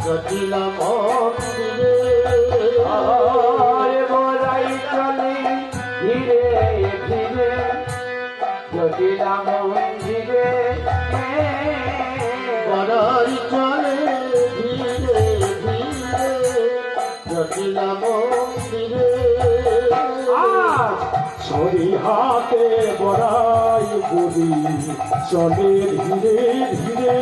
জটিলা মন্দিরে বড়াই চলে ধীরে ধীরে জটিলা মন্দিরে বড়াই চলে ধীরে ধীরে জটিলা মন্দিরে ছড়ি হাতে বড়াই বুড়ি চলে ধীরে ধীরে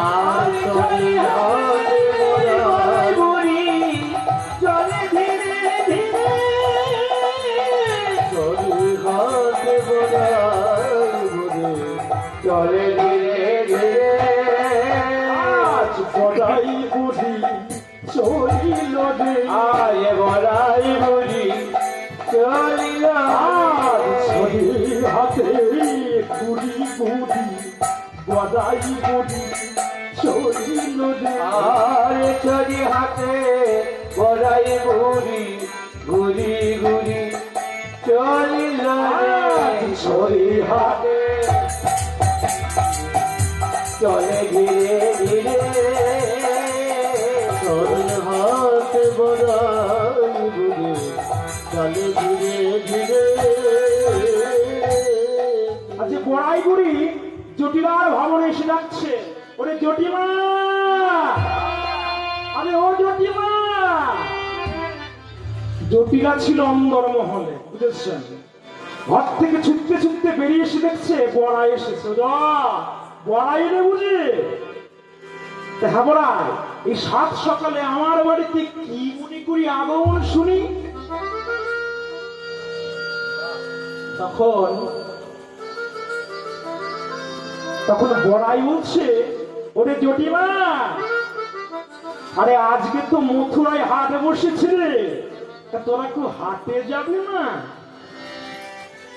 আর চলে হাতে বড়াই বুড়ি চলে ধীরে ধীরে চলে হাতে বড়াই বুড়ি চলে ধীরে ধীরে আজ বড়াই বুড়ি চলিল রে আয় বড়াই বুড়ি চলিল ছড়ি হাতে বুড়ি বুড়ি বড়াই বুড়ি চলিল রে আরে চলি হাতে বড়াই বুড়ি ঘুরি ঘুরি চলিল ছড়ি হাতে চলে ধীরে ধীরে ছড়ি হাতে বড়াই বুড়ি চলে ধীরে ধীরে আজকে বড়াই বুড়ি জটিলার ভবনে এসে যাচ্ছে। ওরে জটিমা, আরে ও জটিমা। জটিলা ছিল অন্দরমহলে, বুঝেছেন? ঘর থেকে ছুটতে ছুটতে বেরিয়ে এসে দেখছে বড়াই এসেছে। বড়াই রে বুঝি? হ্যাঁ বড়াই, এই সাত সকালে আমার বাড়িতে কি মনে করি আগমন শুনি। তখন বড়াই বলছে, ওরে জটিমা, আরে আজকে তো মথুরায় হাট বসেছে রে, তা তোরা কেউ হাটে যাবি না?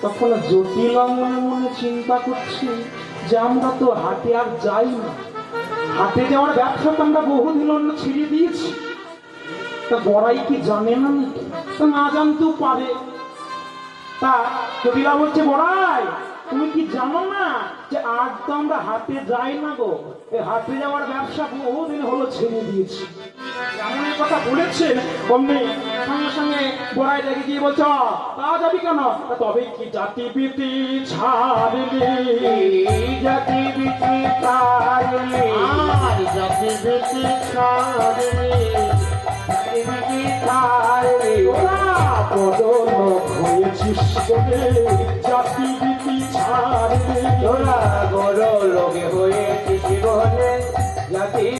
তখন জটিলা মনে মনে চিন্তা করছি যে আমরা তো হাটে আর যাই না, হাটে যাওয়ার ব্যবসা তো আমরা বহুদিন অন্য ছেড়ে দিয়েছি। তা বড়াই কি জানে না নাকি? তা না জানতেও পারে। তা জটিলা বলছে, বড়াই তুমি কি জানো না যে আজ তো আমরা হাটে যাই না গো, এই হাটে যাওয়ার ব্যবসা বহুদিন হলো ছেড়ে দিয়েছি। এমন এই কথা বলেছেন, অমনি সঙ্গে সঙ্গে বড়াই রেগে গিয়ে বলছ, তা যাবি কেন? তা তবে কি জাতি বিতি ছাড়লি, জাতি বিচি ছাড়লি আর জাতি বেটি ছাড়লি জাতি বিচি ছাড়লি ওরা বড় লোক হয়েছিস বলে জাতি বিতি ছাড়লি। তোরা বড় লোকে হয়ে